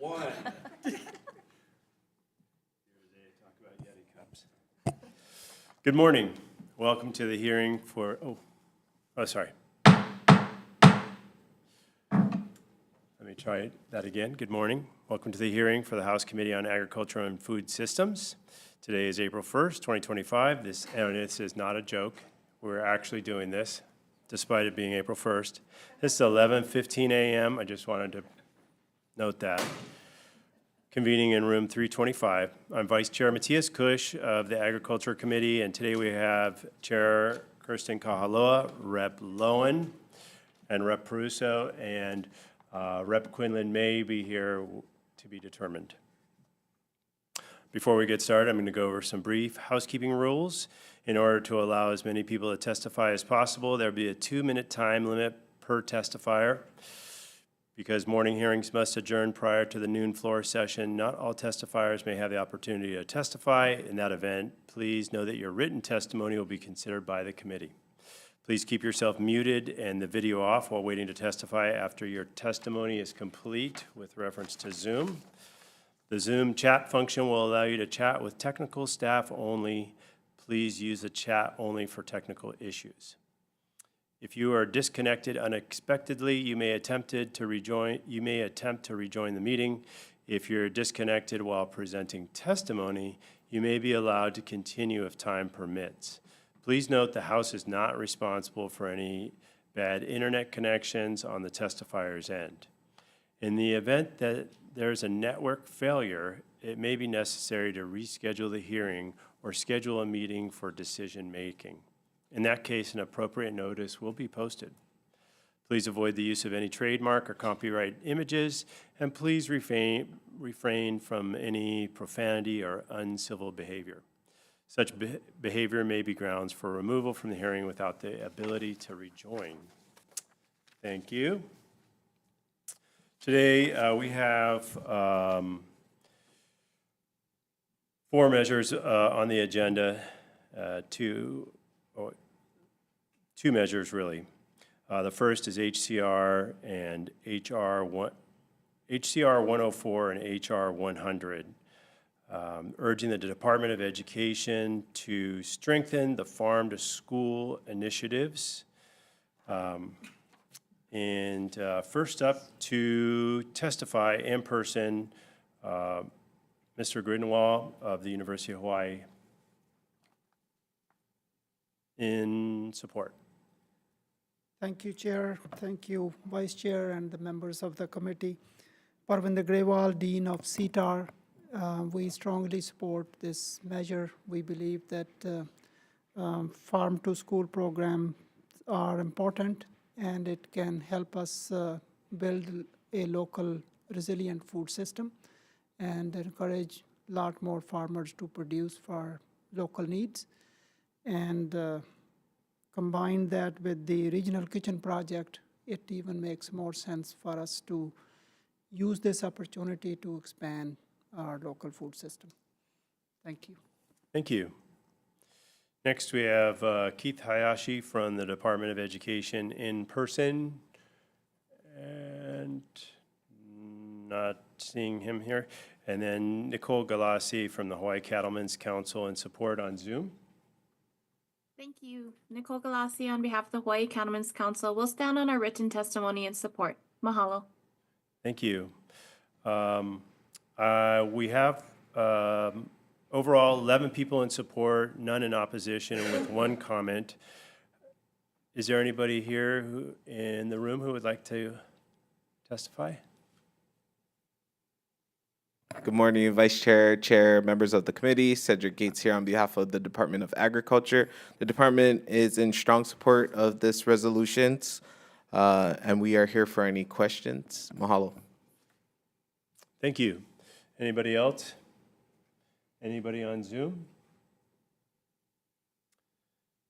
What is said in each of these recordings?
One. Talk about Yeti cups. Good morning. Welcome to the hearing for, sorry. Let me try that again. Good morning. Welcome to the hearing for the House Committee on Agriculture and Food Systems. Today is April 1st, 2025. This is not a joke. We're actually doing this, despite it being April 1st. This is 11:15 a.m. I just wanted to note that. Convening in room 325. I'm Vice Chair Matthias Cush of the Agriculture Committee, and today we have Chair Kirsten Kahaloa, Rep. Lowen, and Rep. Peruso, and Rep. Quinlan may be here to be determined. Before we get started, I'm going to go over some brief housekeeping rules. In order to allow as many people to testify as possible, there will be a 2-minute time limit per testifier. Because morning hearings must adjourn prior to the noon floor session, not all testifiers may have the opportunity to testify. In that event, please know that your written testimony will be considered by the committee. Please keep yourself muted and the video off while waiting to testify after your testimony is complete with reference to Zoom. The Zoom chat function will allow you to chat with technical staff only. Please use the chat only for technical issues. If you are disconnected unexpectedly, you may attempt to rejoin the meeting. If you're disconnected while presenting testimony, you may be allowed to continue if time permits. Please note the House is not responsible for any bad internet connections on the testifier's end. In the event that there's a network failure, it may be necessary to reschedule the hearing or schedule a meeting for decision making. In that case, an appropriate notice will be posted. Please avoid the use of any trademark or copyright images, and please refrain from any profanity or uncivil behavior. Such behavior may be grounds for removal from the hearing without the ability to rejoin. Thank you. Today, we have 4 measures on the agenda, two measures really. The first is HCR and HCR 104 and HR 100, urging the Department of Education to strengthen the farm to school initiatives. First up to testify in person, Mr. Grinwall of the University of Hawaii in support. Thank you, Chair. Thank you, Vice Chair, and the members of the committee. Parvinder Grewal, Dean of CTAR. We strongly support this measure. We believe that farm-to-school programs are important, and it can help us build a local resilient food system and encourage a lot more farmers to produce for local needs. And combine that with the regional kitchen project, it even makes more sense for us to use this opportunity to expand our local food system. Thank you. Thank you. Next, we have Keith Hayashi from the Department of Education in person, and not seeing him here. And then Nicole Galassi from the Hawaii Cattlemen's Council in support on Zoom. Thank you. Nicole Galassi on behalf of the Hawaii Cattlemen's Council will stand on our written testimony in support. Mahalo. Thank you. We have overall 11 people in support, none in opposition, and with 1 comment. Is there anybody here in the room who would like to testify? Good morning, Vice Chair, Chair, members of the committee. Cedric Gates here on behalf of the Department of Agriculture. The department is in strong support of this resolutions, and we are here for any questions. Mahalo. Thank you. Anybody else? Anybody on Zoom?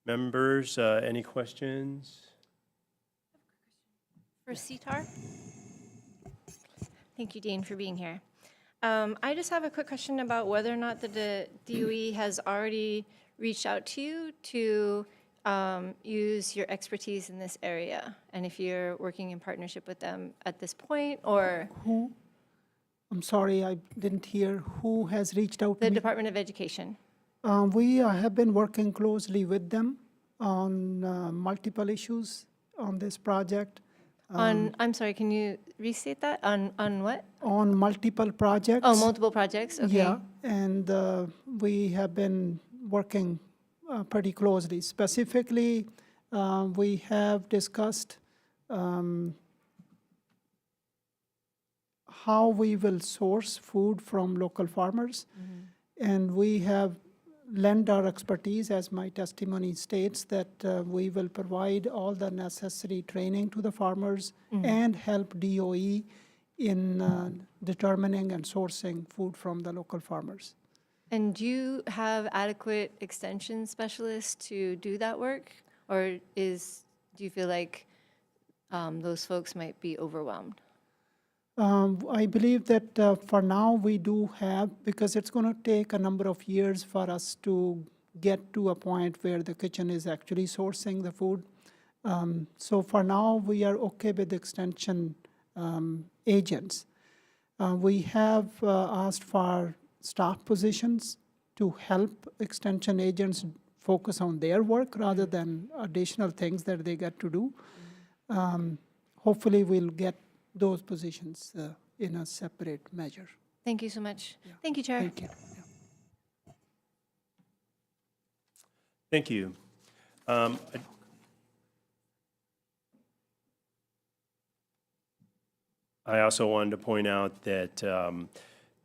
Members, any questions? For CTAR? Thank you, Dean, for being here. I just have a quick question about whether or not the DOE has already reached out to you to use your expertise in this area, and if you're working in partnership with them at this point, or Who? I'm sorry, I didn't hear who has reached out to The me. Department of Education. We have been working closely with them on multiple issues on this project, I'm sorry, can you restate that? On what? on multiple projects. Oh, multiple projects, okay. Yeah, and we have been working pretty closely. Specifically, we have discussed how we will source food from local farmers. And we have lent our expertise, as my testimony states, that we will provide all the necessary training to the farmers and help DOE in determining and sourcing food from the local farmers. And do you have adequate extension specialists to do that work? Or do you feel like those folks might be overwhelmed? I believe that for now we do have, because it's going to take a number of years for us to get to a point where the kitchen is actually sourcing the food. So for now, we are okay with extension agents. We have asked for staff positions to help extension agents focus on their work rather than additional things that they get to do. Hopefully, we'll get those positions in a separate measure. Thank you so much. Thank you, Chair. Thank you. Thank you. I also wanted to point out that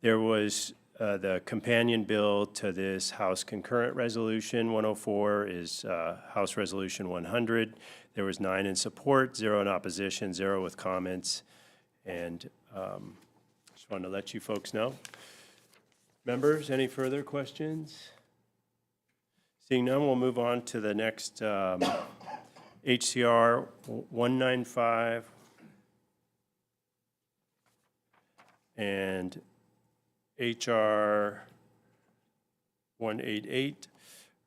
there was the companion bill to this House concurrent resolution 104 is House Resolution 100. There was 9 in support, 0 in opposition, 0 with comments. And just wanted to let you folks know. Members, any further questions? Seeing none, we'll move on to the next HCR 195 and HR 188,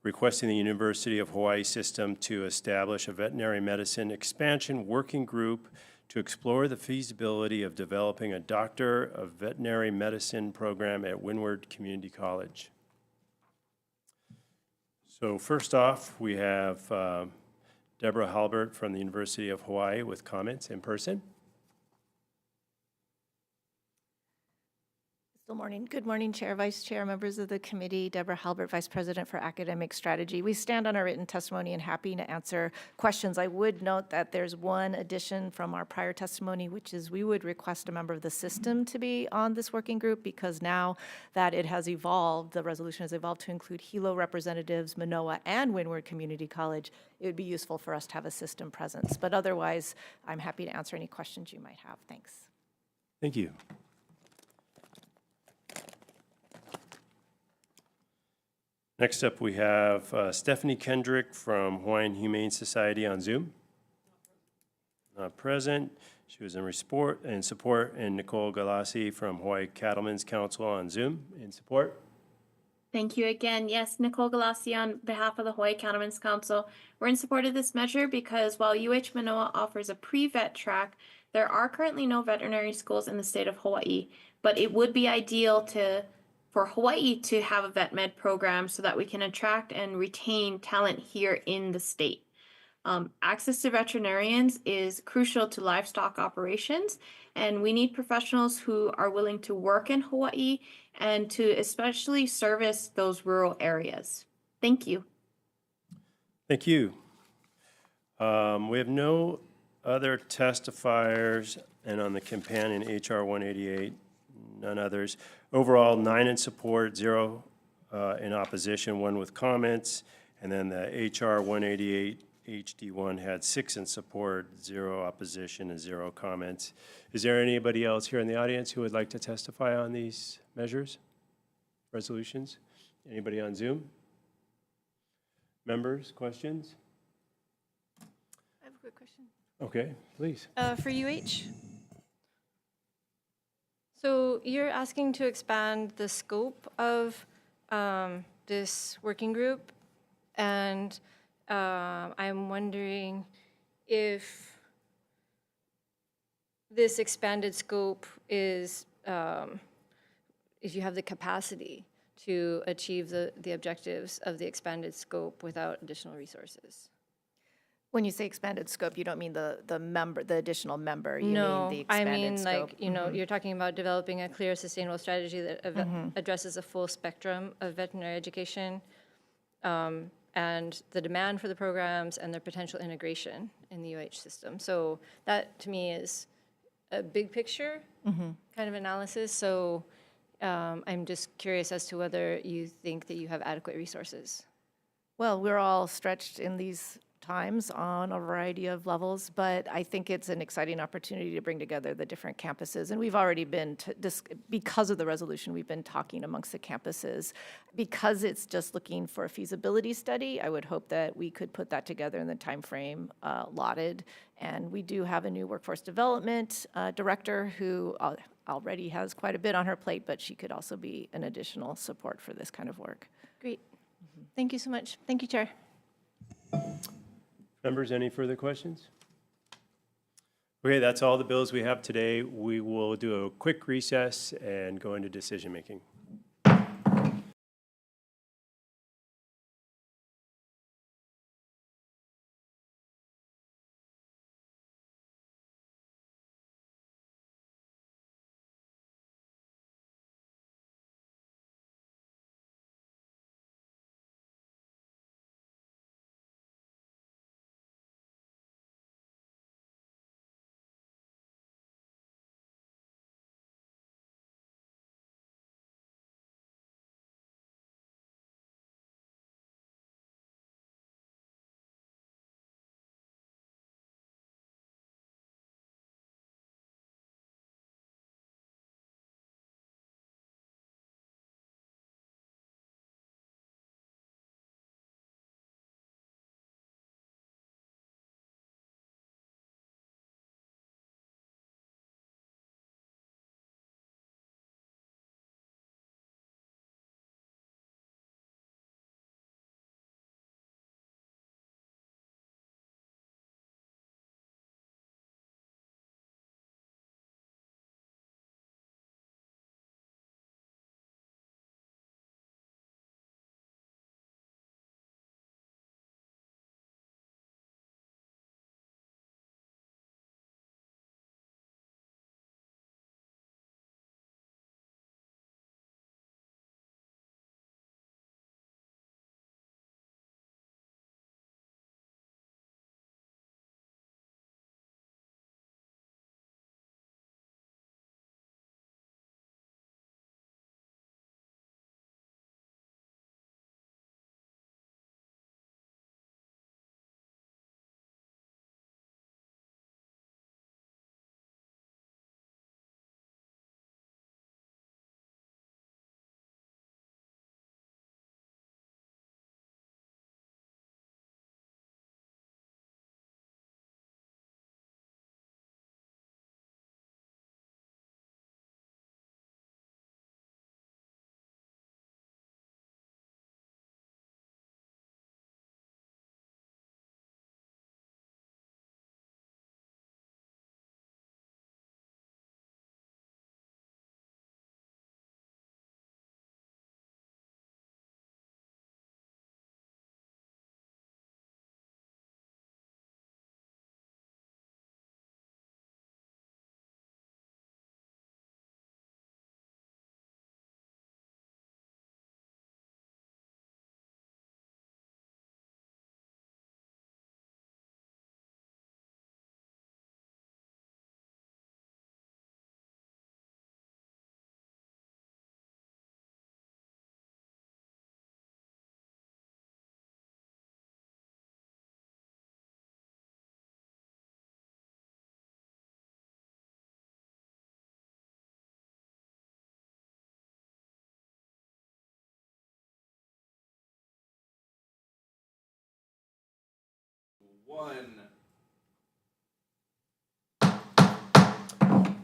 requesting the University of Hawaii system to establish a veterinary medicine expansion working group to explore the feasibility of developing a Doctor of Veterinary Medicine program at Windward Community College. So first off, we have Deborah Halbert from the University of Hawaii with comments in person. Good morning, Chair, Vice Chair, members of the committee. Deborah Halbert, Vice President for Academic Strategy. We stand on our written testimony and happy to answer questions. I would note that there's one addition from our prior testimony, which is we would request a member of the system to be on this working group because now that it has evolved, the resolution has evolved to include Hilo representatives, Manoa, and Windward Community College. It would be useful for us to have a system presence. But otherwise, I'm happy to answer any questions you might have. Thanks. Thank you. Next up, we have Stephanie Kendrick from Hawaiian Humane Society on Zoom. Not present. She was in support, and Nicole Galassi from Hawaii Cattlemen's Council on Zoom in support. Thank you again. Yes, Nicole Galassi on behalf of the Hawaii Cattlemen's Council. We're in support of this measure because while UH Manoa offers a pre-vet track, there are currently no veterinary schools in the state of Hawaii, but it would be ideal for Hawaii to have a vet med program so that we can attract and retain talent here in the state. Access to veterinarians is crucial to livestock operations, and we need professionals who are willing to work in Hawaii and to especially service those rural areas. Thank you. Thank you. We have no other testifiers, and on the companion HR 188, none others. Overall, 9 in support, 0 in opposition, 1 with comments. And then the HR 188 HD1 had 6 in support, 0 opposition, and 0 comments. Is there anybody else here in the audience who would like to testify on these measures, resolutions? Anybody on Zoom? Members, questions? I have a quick question. Okay, please. For UH? So you're asking to expand the scope of this working group, and I'm wondering if this expanded scope is is you have the capacity to achieve the objectives of the expanded scope without additional resources. When you say expanded scope, you don't mean the additional member, you mean No, the I expanded mean, scope. like, you're talking about developing a clear, sustainable strategy that addresses a full spectrum of veterinary education, and the demand for the programs and their potential integration in the UH system. So that, to me, is a big picture kind of analysis. So I'm just curious as to whether you think that you have adequate resources. Well, we're all stretched in these times on a variety of levels, but I think it's an exciting opportunity to bring together the different campuses. And we've already been, because of the resolution, we've been talking amongst the campuses. Because it's just looking for a feasibility study, I would hope that we could put that together in the timeframe allotted. And we do have a new workforce development director who already has quite a bit on her plate, but she could also be an additional support for this kind of work. Great. Thank you so much. Thank you, Chair. Members, any further questions? Okay, that's all the bills we have today. We will do a quick recess and go into decision-making.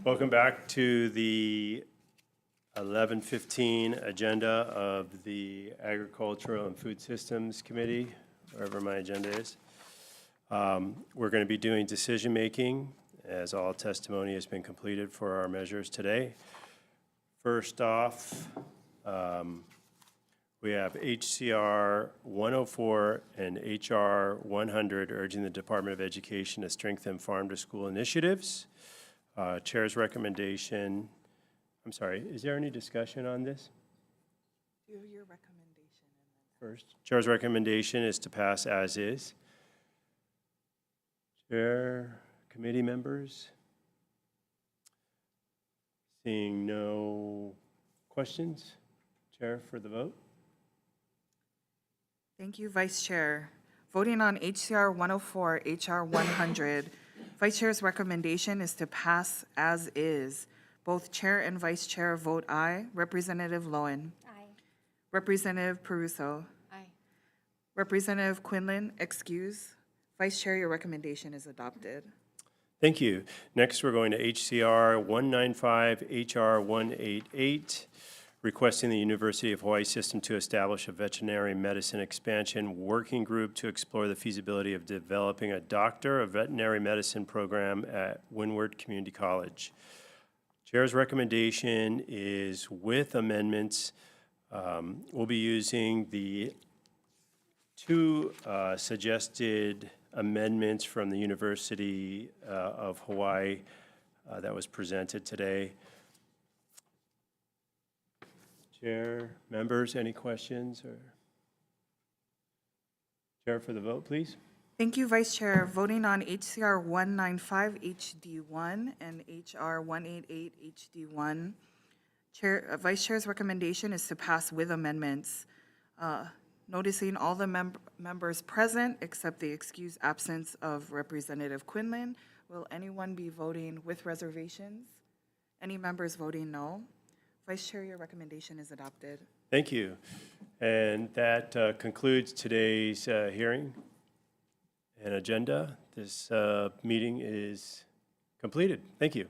Welcome back to the 11:15 agenda of the Agricultural and Food Systems Committee, wherever my agenda is. We're going to be doing decision-making as all testimony has been completed for our measures today. First off, we have HCR 104 and HR 100 urging the Department of Education to strengthen farm-to-school initiatives. Chair's recommendation, I'm sorry, is there any discussion on this? Do your recommendation. First, Chair's recommendation is to pass as is. Chair, committee members? Seeing no questions, Chair, for the vote. Thank you, Vice Chair. Voting on HCR 104, HR 100, Vice Chair's recommendation is to pass as is. Both Chair and Vice Chair vote aye. Representative Lowen. Aye. Representative Peruso. Aye. Representative Quinlan, excuse. Vice Chair, your recommendation is adopted. Thank you. Next, we're going to HCR 195, HR 188, requesting the University of Hawaii system to establish a veterinary medicine expansion working group to explore the feasibility of developing a Doctor of Veterinary Medicine program at Windward Community College. Chair's recommendation is with amendments. We'll be using the two suggested amendments from the University of Hawaii that was presented today. Chair, members, any questions? Or Chair for the vote, please. Thank you, Vice Chair. Voting on HCR 195 HD1 and HR 188 HD1. Vice Chair's recommendation is to pass with amendments. Noticing all the members present except the excused absence of Representative Quinlan, will anyone be voting with reservations? Any members voting no? Vice Chair, your recommendation is adopted. Thank you. And that concludes today's hearing and agenda. This meeting is completed. Thank you.